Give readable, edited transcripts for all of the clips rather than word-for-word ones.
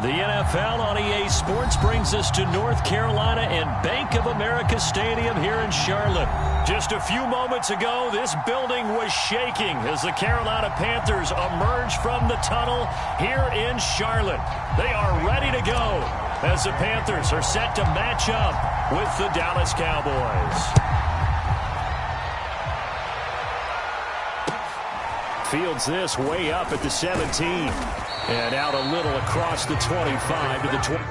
The NFL on EA Sports brings us to North Carolina and Bank of America Stadium here in Charlotte. Just a few moments ago, this building was shaking as the Carolina Panthers emerge from the tunnel here in Charlotte. They are ready to go as the Panthers are set to match up with the Dallas Cowboys. Fields this way up at the 17. And out a little across the 25 to the 20.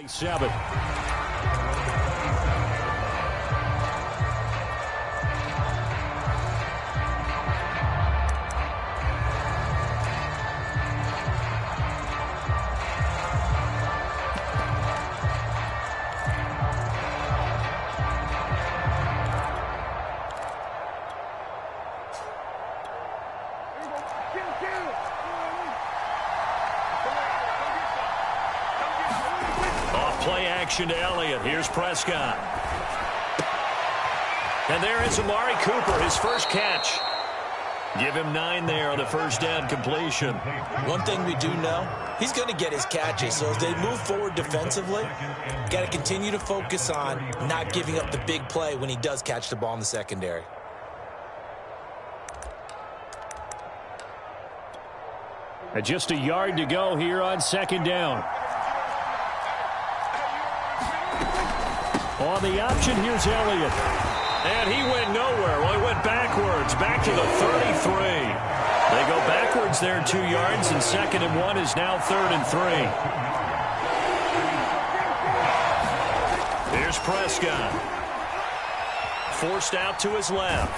Seven. To Elliott. Here's Prescott. And there is Amari Cooper, his first catch. Give him 9 there on the first down completion. One thing we do know, he's going to get his catches. So as they move forward defensively, got to continue to focus on not giving up the big play when he does catch the ball in the secondary. Just a yard to go here on second down. On the option, here's Elliott. And he went nowhere. Well, he went backwards, back to the 33. They go backwards there 2 yards, and 2nd and 1 is now 3rd and 3. Here's Prescott. Forced out to his left.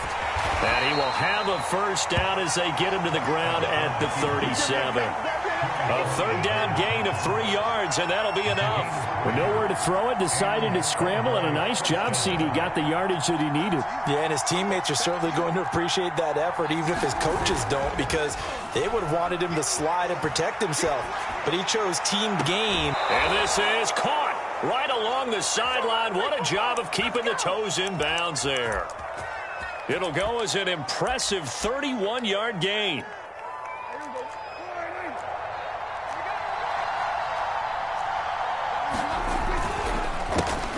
And he will have a first down as they get him to the ground at the 37. A 3rd down gain of 3 yards, and that'll be enough. With nowhere to throw it, decided to scramble, and a nice job, CD. Got the yardage that he needed. Yeah, and his teammates are certainly going to appreciate that effort, even if his coaches don't, because they would have wanted him to slide and protect himself. But he chose team game. And this is caught right along the sideline. What a job of keeping the toes in bounds there. It'll go as an impressive 31-yard gain.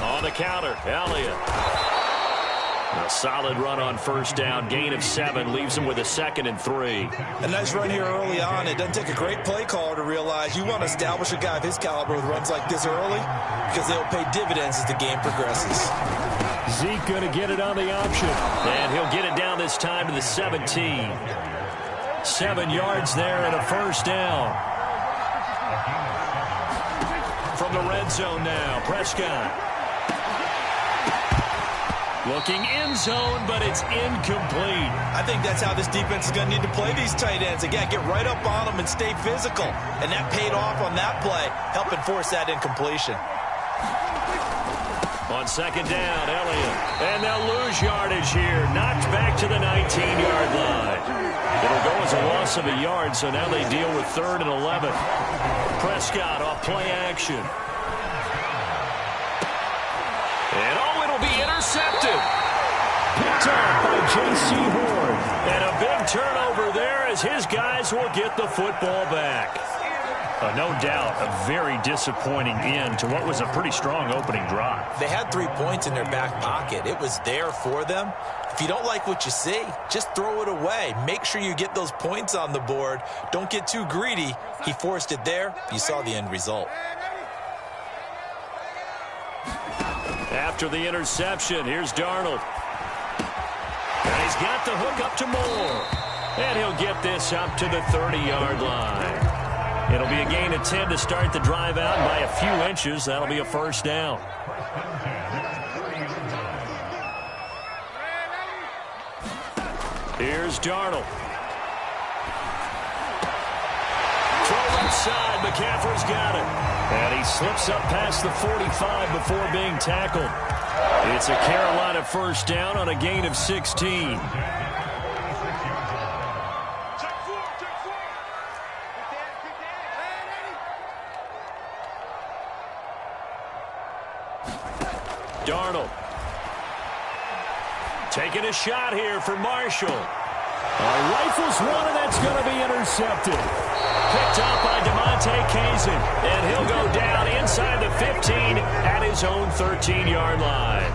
On the counter, Elliott. A solid run on first down. Gain of 7 leaves him with a 2nd and 3. A nice run here early on. It doesn't take a great play caller to realize you want to establish a guy of his caliber with runs like this early because they'll pay dividends as the game progresses. Zeke going to get it on the option. And he'll get it down this time to the 17. 7 yards there and a first down. From the red zone now, Prescott. Looking end zone, but it's incomplete. I think that's how this defense is going to need to play these tight ends. Again, get right up on them and stay physical. And that paid off on that play, helping force that incompletion. On second down, Elliott. And they'll lose yardage here. Knocked back to the 19-yard line. It'll go as a loss of a yard, so now they deal with 3rd and 11. Prescott off play action. And it'll be intercepted. Picked up by J.C. Horn. And a big turnover there as his guys will get the football back. No doubt, a very disappointing end to what was a pretty strong opening drive. They had 3 points in their back pocket. It was there for them. If you don't like what you see, just throw it away. Make sure you get those points on the board. Don't get too greedy. He forced it there. You saw the end result. After the interception, here's Darnold. And he's got the hook up to Moore. And he'll get this up to the 30-yard line. It'll be a gain of 10 to start the drive out, and by a few inches, that'll be a first down. Here's Darnold. Throw left side, McCaffrey's got it. And he slips up past the 45 before being tackled. It's a Carolina first down on a gain of 16. Darnold. Taking a shot here for Marshall. Rifles one, and that's going to be intercepted. Picked up by DeMonte Kazin, and he'll go down inside the 15 at his own 13-yard line.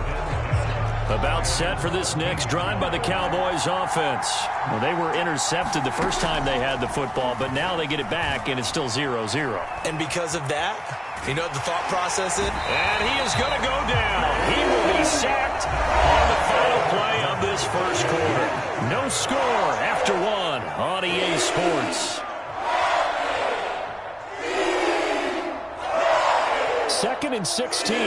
About set for this next drive by the Cowboys offense. Well, they were intercepted the first time they had the football, but now they get it back, and it's still 0-0. And because of that, you know what the thought process is? And he is going to go down. He will be sacked on the final play of this first quarter. No score after one on EA Sports. Second and 16.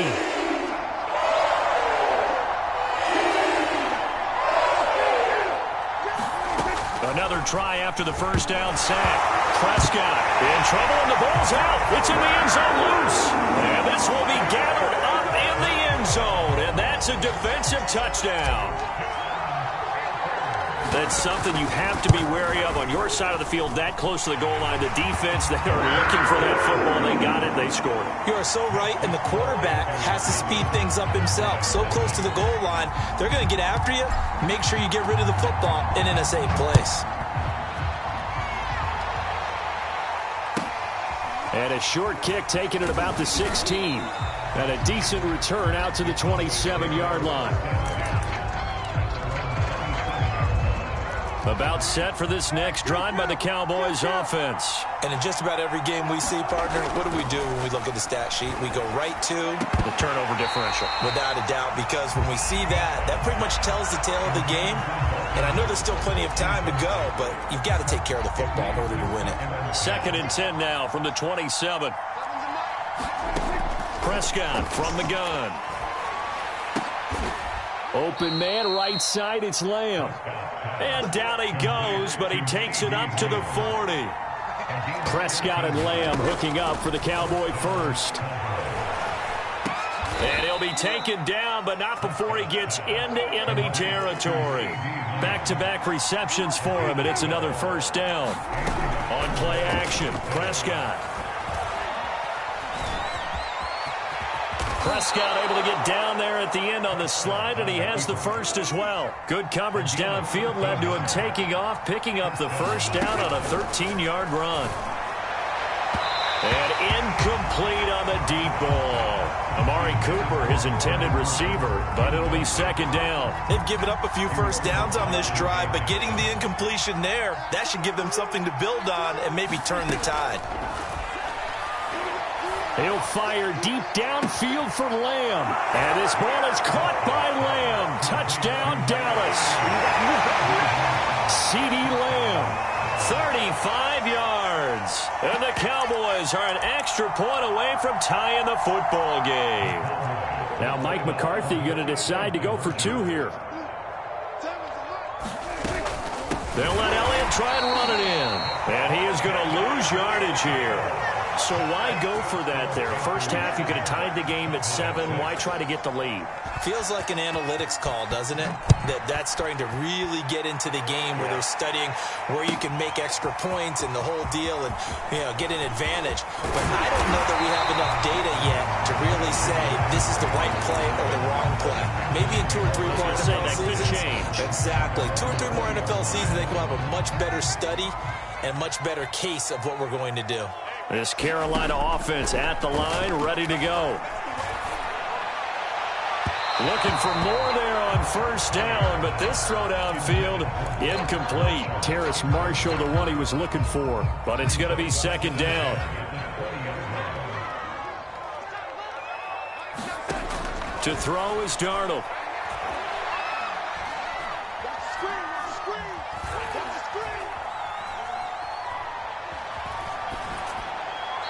Another try after the first down sack. Prescott in trouble, and the ball's out. It's in the end zone loose. And this will be gathered up in the end zone, and that's a defensive touchdown. That's something you have to be wary of on your side of the field, that close to the goal line. The defense, they are looking for that football. They got it. They scored. You are so right, and the quarterback has to speed things up himself. So close to the goal line, they're going to get after you. Make sure you get rid of the football and in a safe place. And a short kick taken at about the 16. And a decent return out to the 27-yard line. About set for this next drive by the Cowboys offense. And in just about every game we see, partner, what do we do when we look at the stat sheet? We go right to the turnover differential. Without a doubt, because when we see that, that pretty much tells the tale of the game. And I know there's still plenty of time to go, but you've got to take care of the football in order to win it. Second and 10 now from the 27. Prescott from the gun. Open man, right side, it's Lamb. And down he goes, but he takes it up to the 40. Prescott and Lamb hooking up for the Cowboy first. And he'll be taken down, but not before he gets into enemy territory. Back-to-back receptions for him, and it's another first down. On play action, Prescott. Prescott able to get down there at the end on the slide, and he has the first as well. Good coverage downfield led to him taking off, picking up the first down on a 13-yard run. And incomplete on the deep ball. Amari Cooper, his intended receiver, but it'll be second down. They've given up a few first downs on this drive, but getting the incompletion there, that should give them something to build on and maybe turn the tide. He'll fire deep downfield for Lamb. And this ball is caught by Lamb. Touchdown, Dallas. CeeDee Lamb, 35 yards. And the Cowboys are an extra point away from tying the football game. Now Mike McCarthy going to decide to go for two here. They'll let Elliott try and run it in. And he is going to lose yardage here. So why go for that there? First half, you could have tied the game at 7. Why try to get the lead? Feels like an analytics call, doesn't it? That's starting to really get into the game where they're studying where you can make extra points and the whole deal and, you know, get an advantage. But I don't know that we have enough data yet to really say this is the right play or the wrong play. Maybe in 2 or 3 more NFL seasons. Could change. Exactly. 2 or 3 more NFL seasons, they will have a much better study and much better case of what we're going to do. This Carolina offense at the line, ready to go. Looking for more there on first down, but this throw downfield, incomplete. Terrace Marshall, the one he was looking for, but it's going to be second down. To throw is Darnold.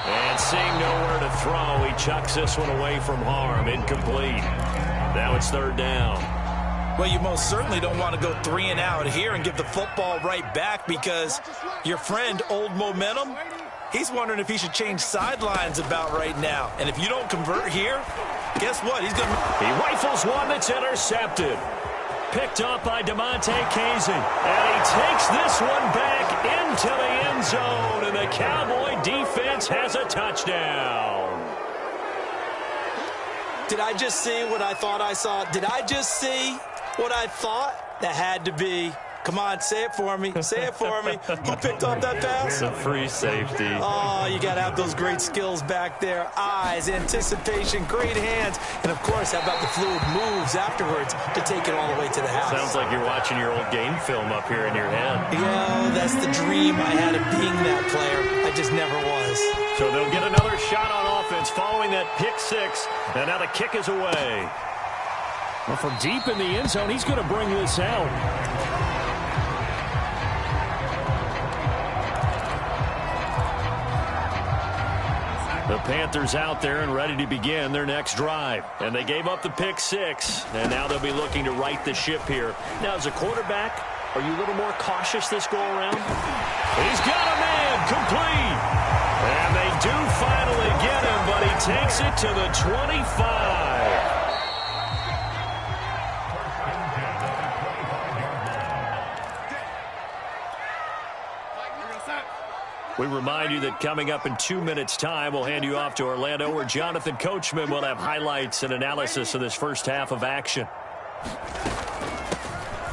And seeing nowhere to throw, he chucks this one away from harm. Incomplete. Now it's third down. Well, you most certainly don't want to go 3 and out here and give the football right back, because your friend, Old Momentum, he's wondering if he should change sidelines about right now. And if you don't convert here, guess what? He's going to... He rifles one that's intercepted. Picked up by DeMonte Casey. And he takes this one back into the end zone. And the Cowboy defense has a touchdown. Did I just see what I thought I saw? Did I just see what I thought? That had to be. Come on, say it for me. Say it for me. Who picked off that pass? It's a free safety. Oh, you got to have those great skills back there. Eyes, anticipation, great hands. And, of course, how about the fluid moves afterwards to take it all the way to the house? Sounds like you're watching your old game film up here in your head. Yeah, that's the dream I had of being that player. I just never was. So they'll get another shot on offense following that pick six. And now the kick is away. Well, from deep in the end zone, he's going to bring this out. The Panthers out there and ready to begin their next drive. And they gave up the pick six, and now they'll be looking to right the ship here. Now, as a quarterback, are you a little more cautious this go-around? He's got a man, complete. And they do finally get him, but he takes it to the 25. We remind you that coming up in 2 minutes' time, we'll hand you off to Orlando, where Jonathan Coachman will have highlights and analysis of this first half of action.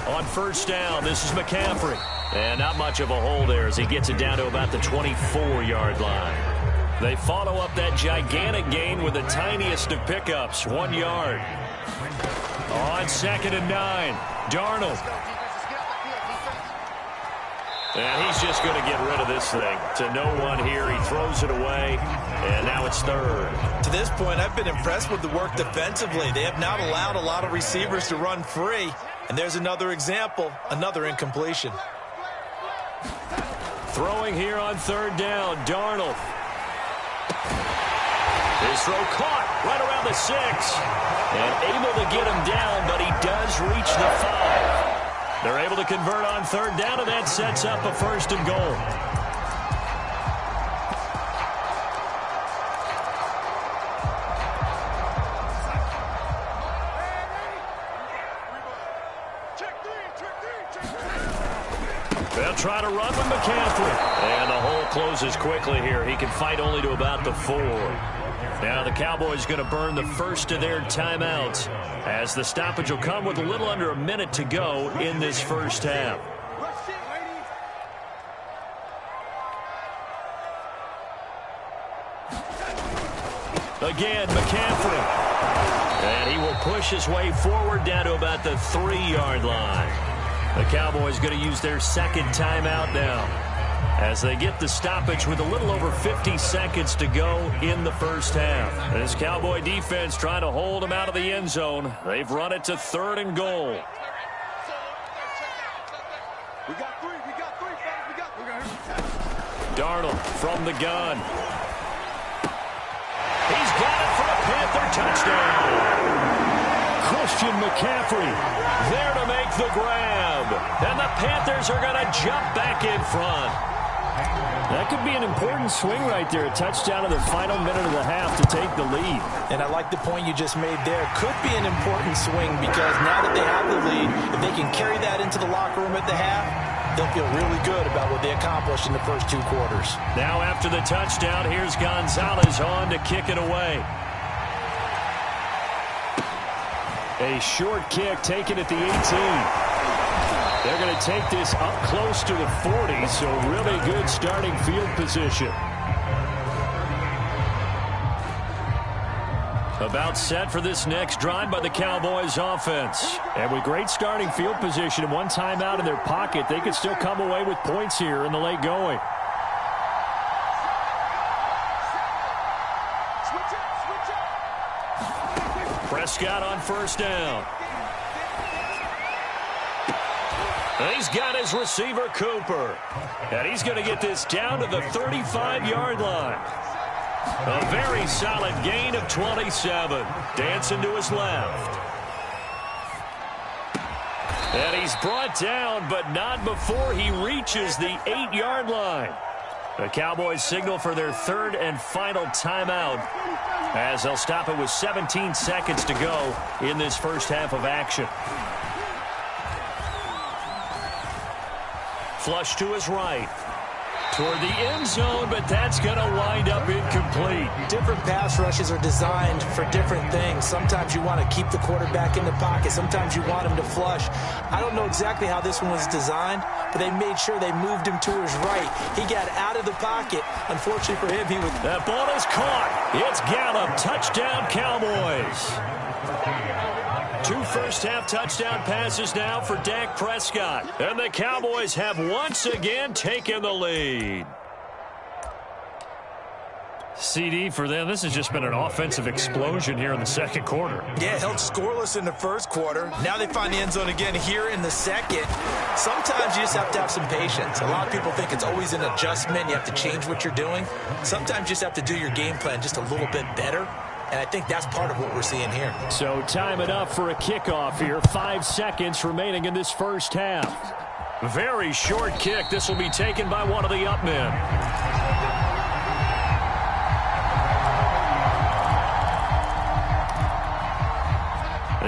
On first down, this is McCaffrey. And not much of a hole there as he gets it down to about the 24-yard line. They follow up that gigantic gain with the tiniest of pickups, 1 yard. On 2nd and 9, Darnold. And he's just going to get rid of this thing. To no one here. He throws it away. And now it's third. To this point, I've been impressed with the work defensively. They have not allowed a lot of receivers to run free. And there's another example, another incompletion. Throwing here on third down, Darnold. His throw caught right around the 6. And able to get him down, but he does reach the 5. They're able to convert on third down, and that sets up a first and goal. They'll try to run with McCaffrey. And the hole closes quickly here. He can fight only to about the 4. Now the Cowboys going to burn the first of their timeouts, as the stoppage will come with a little under a minute to go in this first half. Again, McCaffrey. And he will push his way forward down to about the 3-yard line. The Cowboys going to use their second timeout now, as they get the stoppage with a little over 50 seconds to go in the first half. This Cowboy defense trying to hold them out of the end zone. They've run it to 3rd and goal. Darnold from the gun. He's got it for a Panther touchdown. Christian McCaffrey there to make the grab. And the Panthers are going to jump back in front. That could be an important swing right there. A touchdown in the final minute of the half to take the lead. And I like the point you just made there. Could be an important swing, because now that they have the lead, if they can carry that into the locker room at the half, they'll feel really good about what they accomplished in the first 2 quarters. Now after the touchdown, here's Gonzalez on to kick it away. A short kick taken at the 18. They're going to take this up close to the 40, so really good starting field position. About set for this next drive by the Cowboys offense. And with great starting field position and one timeout in their pocket, they could still come away with points here in the late going. Prescott on first down. And he's got his receiver, Cooper. And he's going to get this down to the 35-yard line. A very solid gain of 27. Dancing to his left. And he's brought down, but not before he reaches the 8-yard line. The Cowboys signal for their third and final timeout, as they'll stop it with 17 seconds to go in this first half of action. Flush to his right. Toward the end zone, but that's going to wind up incomplete. Different pass rushes are designed for different things. Sometimes you want to keep the quarterback in the pocket. Sometimes you want him to flush. I don't know exactly how this one was designed, but they made sure they moved him to his right. He got out of the pocket. Unfortunately for him, he was... That ball is caught. It's Gallup. Touchdown, Cowboys. 2 first-half touchdown passes now for Dak Prescott. And the Cowboys have once again taken the lead. CD for them, this has just been an offensive explosion here in the second quarter. Yeah, held scoreless in the first quarter. Now they find the end zone again here in the second. Sometimes you just have to have some patience. A lot of people think it's always an adjustment. You have to change what you're doing. Sometimes you just have to do your game plan just a little bit better. And I think that's part of what we're seeing here. So time it up for a kickoff here. 5 seconds remaining in this first half. Very short kick. This will be taken by one of the up men.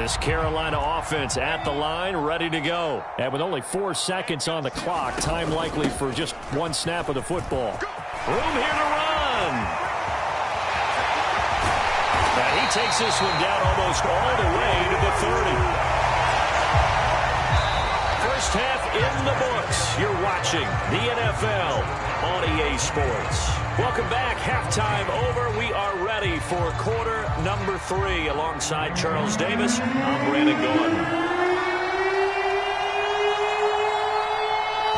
This Carolina offense at the line, ready to go. And with only 4 seconds on the clock, time likely for just one snap of the football. Room here to run. And he takes this one down almost all the way to the 30. First half in the books. You're watching the NFL on EA Sports. Welcome back. Halftime over. We are ready for quarter number 3. Alongside Charles Davis, I'm Brandon Gordon.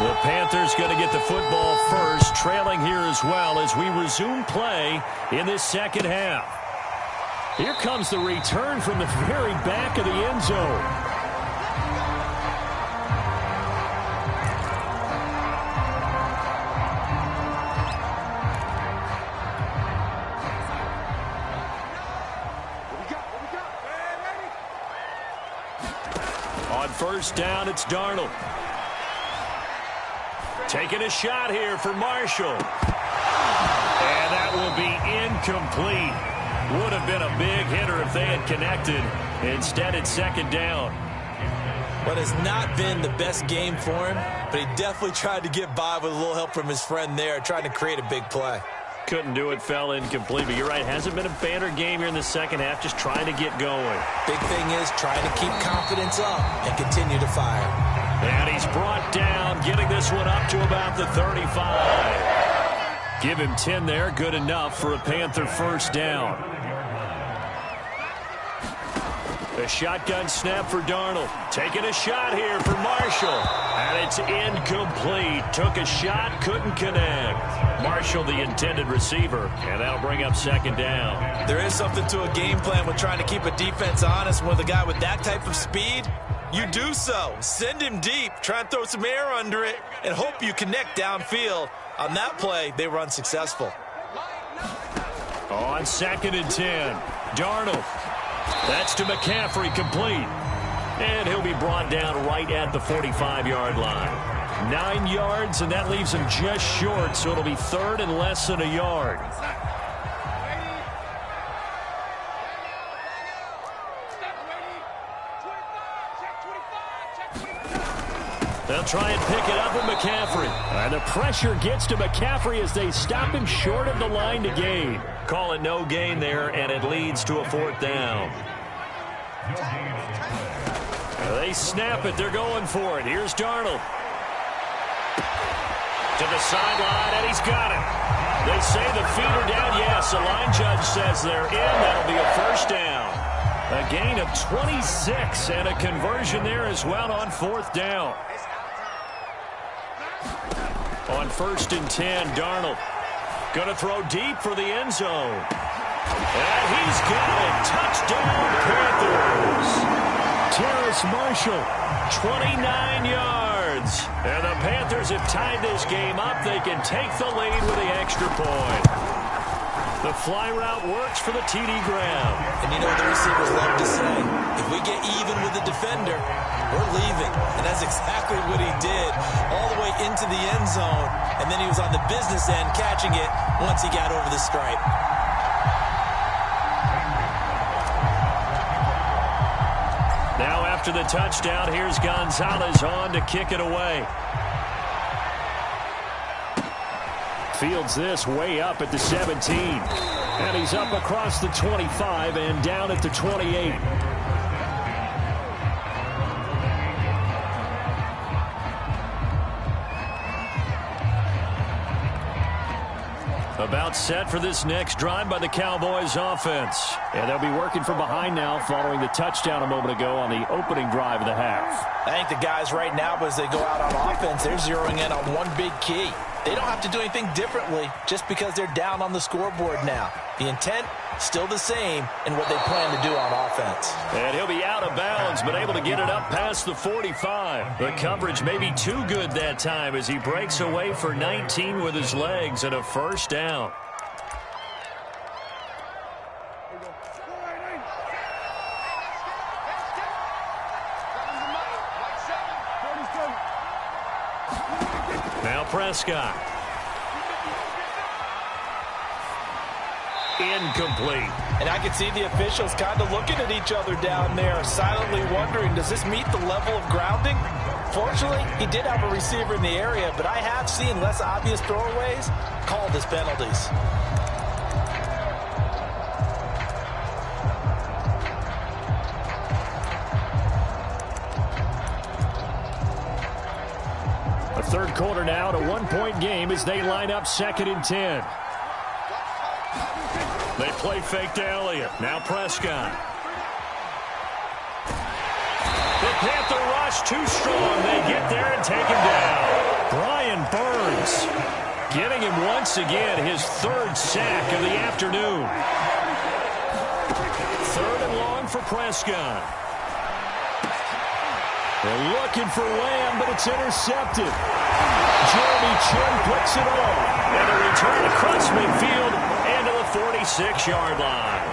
The Panthers going to get the football first, trailing here as well as we resume play in this second half. Here comes the return from the very back of the end zone. On first down, it's Darnold. Taking a shot here for Marshall. And that will be incomplete. Would have been a big hitter if they had connected. Instead, it's second down. But it's not been the best game for him, but he definitely tried to get by with a little help from his friend there, trying to create a big play. Couldn't do it, fell incomplete. But you're right, hasn't been a banner game here in the second half, just trying to get going. Big thing is trying to keep confidence up and continue to fire. And he's brought down, getting this one up to about the 35. Give him 10 there, good enough for a Panther first down. A shotgun snap for Darnold. Taking a shot here for Marshall. And it's incomplete. Took a shot, couldn't connect. Marshall, the intended receiver, and that'll bring up second down. There is something to a game plan with trying to keep a defense honest. With a guy with that type of speed, you do so. Send him deep. Try and throw some air under it and hope you connect downfield. On that play, they were unsuccessful. On 2nd and 10, Darnold. That's to McCaffrey, complete. And he'll be brought down right at the 45-yard line. 9 yards, and that leaves him just short, so it'll be third and less than a yard. They'll try and pick it up with McCaffrey. And the pressure gets to McCaffrey as they stop him short of the line to gain. Call it no gain there, and it leads to a 4th down. They snap it. They're going for it. Here's Darnold. To the sideline, and he's got it. They say the feet are down. Yes, the line judge says they're in. That'll be a first down. A gain of 26 and a conversion there as well on fourth down. On 1st and 10, Darnold going to throw deep for the end zone. And he's got it. Touchdown, Panthers. Terrace Marshall, 29 yards. And the Panthers have tied this game up. They can take the lead with the extra point. The fly route works for the TD Graham. And you know what the receivers love to say? If we get even with the defender, we're leaving. And that's exactly what he did all the way into the end zone. And then he was on the business end catching it once he got over the stripe. Now after the touchdown, here's Gonzalez on to kick it away. Fields this way up at the 17. And he's up across the 25 and down at the 28. About set for this next drive by the Cowboys offense. And they'll be working from behind now following the touchdown a moment ago on the opening drive of the half. I think the guys right now, as they go out on offense, they're zeroing in on one big key. They don't have to do anything differently just because they're down on the scoreboard now. The intent, still the same in what they plan to do on offense. And he'll be out of bounds, but able to get it up past the 45. The coverage may be too good that time as he breaks away for 19 with his legs and a first down. Now Prescott. Incomplete. And I can see the officials kind of looking at each other down there, silently wondering, does this meet the level of grounding? Fortunately, he did have a receiver in the area, but I have seen less obvious throwaways called as penalties. A third quarter now, a one-point game as they line up 2nd and 10. They play fake to Elliott. Now Prescott. The Panther rush too strong. They get there and take him down. Brian Burns getting him once again his 3rd sack of the afternoon. 3rd and long for Prescott. They're looking for Lamb, but it's intercepted. Jeremy Chin picks it off. And a return across midfield and to the 46-yard line.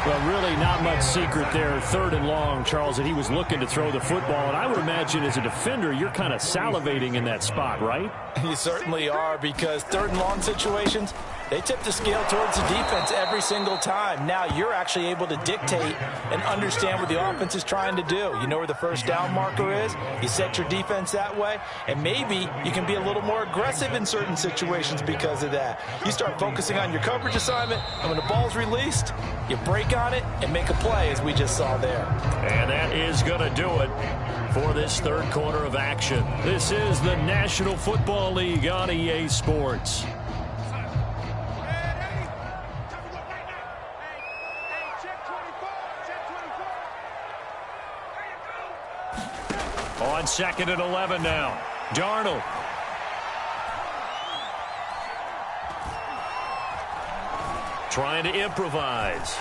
Well, really not much secret there. 3rd and long, Charles, that he was looking to throw the football. And I would imagine as a defender, you're kind of salivating in that spot, right? You certainly are, because 3rd and long situations, they tip the scale towards the defense every single time. Now you're actually able to dictate and understand what the offense is trying to do. You know where the first down marker is. You set your defense that way, and maybe you can be a little more aggressive in certain situations because of that. You start focusing on your coverage assignment, and when the ball's released, you break on it and make a play, as we just saw there. And that is going to do it for this 3rd quarter of action. This is the National Football League on EA Sports. On 2nd and 11 now. Darnold. Trying to improvise.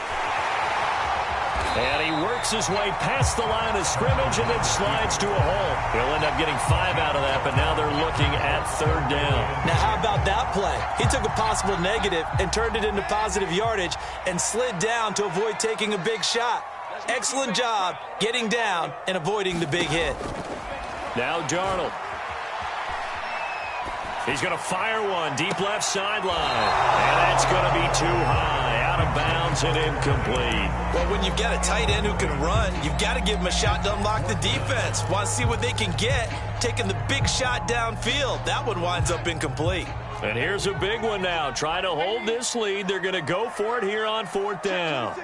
And he works his way past the line of scrimmage and then slides to a hole. He'll end up getting 5 out of that, but now they're looking at 3rd down. Now, how about that play? He took a possible negative and turned it into positive yardage and slid down to avoid taking a big shot. Excellent job getting down and avoiding the big hit. Now Darnold. He's going to fire one deep left sideline. And that's going to be too high. Out of bounds and incomplete. Well, when you've got a tight end who can run, you've got to give him a shot to unlock the defense. Want to see what they can get, taking the big shot downfield. That one winds up incomplete. And here's a big one now. Trying to hold this lead. They're going to go for it here on 4th down.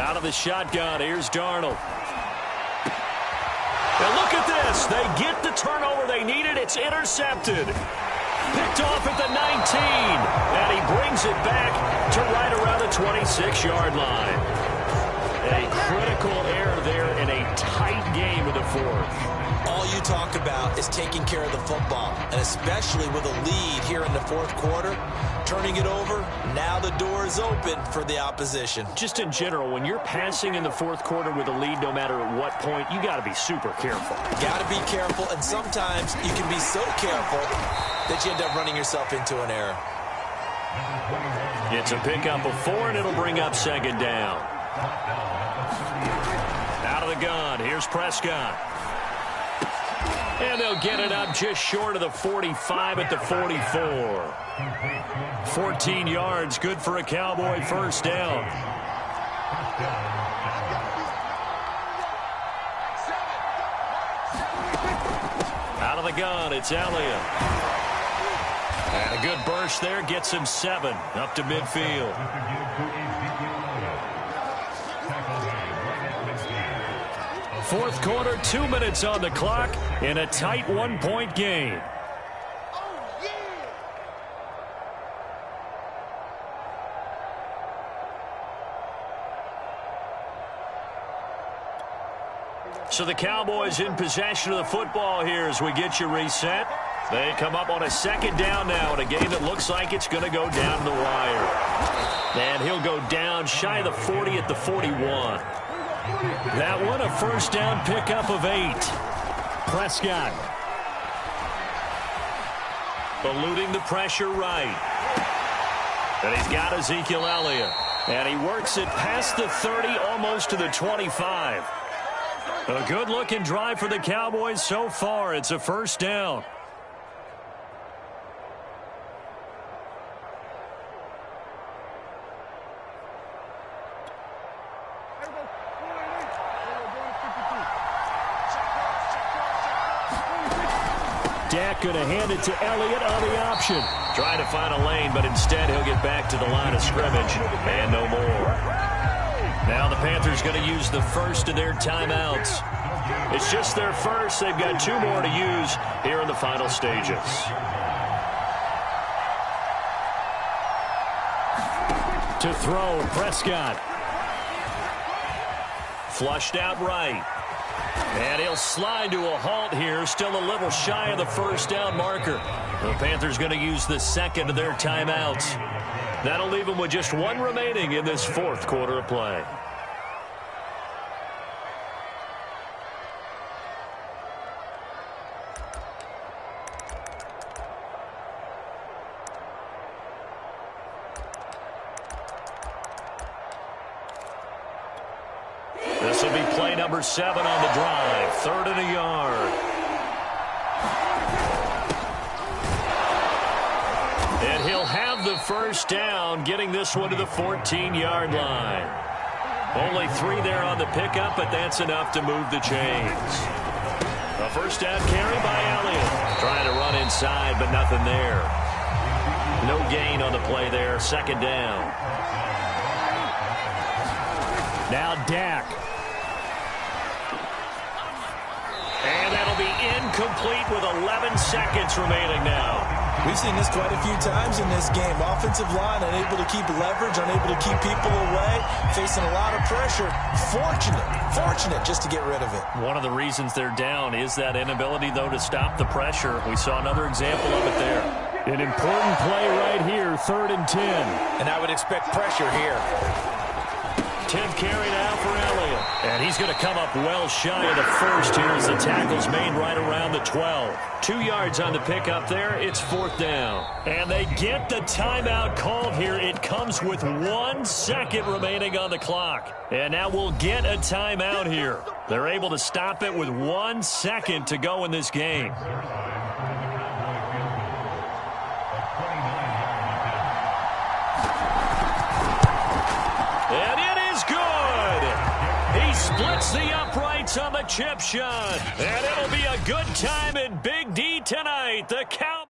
Out of the shotgun, here's Darnold. And look at this. They get the turnover they needed. It's intercepted. Picked off at the 19. And he brings it back to right around the 26-yard line. A critical error there in a tight game in the fourth. All you talk about is taking care of the football, and especially with a lead here in the fourth quarter, turning it over, now the door is open for the opposition. Just in general, when you're passing in the fourth quarter with a lead, no matter at what point, you got to be super careful. Got to be careful, and sometimes you can be so careful that you end up running yourself into an error. It's a pickup of 4, and it'll bring up second down. Out of the gun, here's Prescott. And they'll get it up just short of the 45 at the 44. 14 yards, good for a Cowboy first down. Out of the gun, it's Elliott. And a good burst there gets him 7 up to midfield. Fourth quarter, 2 minutes on the clock in a tight 1-point game. So the Cowboys in possession of the football here as we get you reset. They come up on a second down now in a game that looks like it's going to go down the wire. And he'll go down shy of the 40 at the 41. That one, a first down pickup of 8. Prescott. Eluding the pressure right. And he's got Ezekiel Elliott. And he works it past the 30, almost to the 25. A good-looking drive for the Cowboys so far. It's a first down. Dak going to hand it to Elliott on the option. Trying to find a lane, but instead he'll get back to the line of scrimmage and no more. Now the Panthers going to use the first of their timeouts. It's just their first. They've got 2 more to use here in the final stages. To throw, Prescott. Flushed out right. And he'll slide to a halt here, still a little shy of the first down marker. The Panthers going to use the second of their timeouts. That'll leave them with just 1 remaining in this fourth quarter of play. This will be play number 7 on the drive. 3rd and a yard. And he'll have the first down, getting this one to the 14-yard line. Only 3 there on the pickup, but that's enough to move the chains. A first down carry by Elliott. Trying to run inside, but nothing there. No gain on the play there. Second down. Now Dak. And that'll be incomplete with 11 seconds remaining now. We've seen this quite a few times in this game. Offensive line unable to keep leverage, unable to keep people away, facing a lot of pressure. Fortunate just to get rid of it. One of the reasons they're down is that inability, though, to stop the pressure. We saw another example of it there. An important play right here, 3rd and 10. And I would expect pressure here. 10th carry now for Elliott. And he's going to come up well shy of the first here as the tackle's made right around the 12. 2 yards on the pickup there. It's 4th down. And they get the timeout called here. It comes with 1 second remaining on the clock. And now we'll get a timeout here. They're able to stop it with 1 second to go in this game. Splits the uprights on the chip shot. And it'll be a good time in Big D tonight. The Cowboys.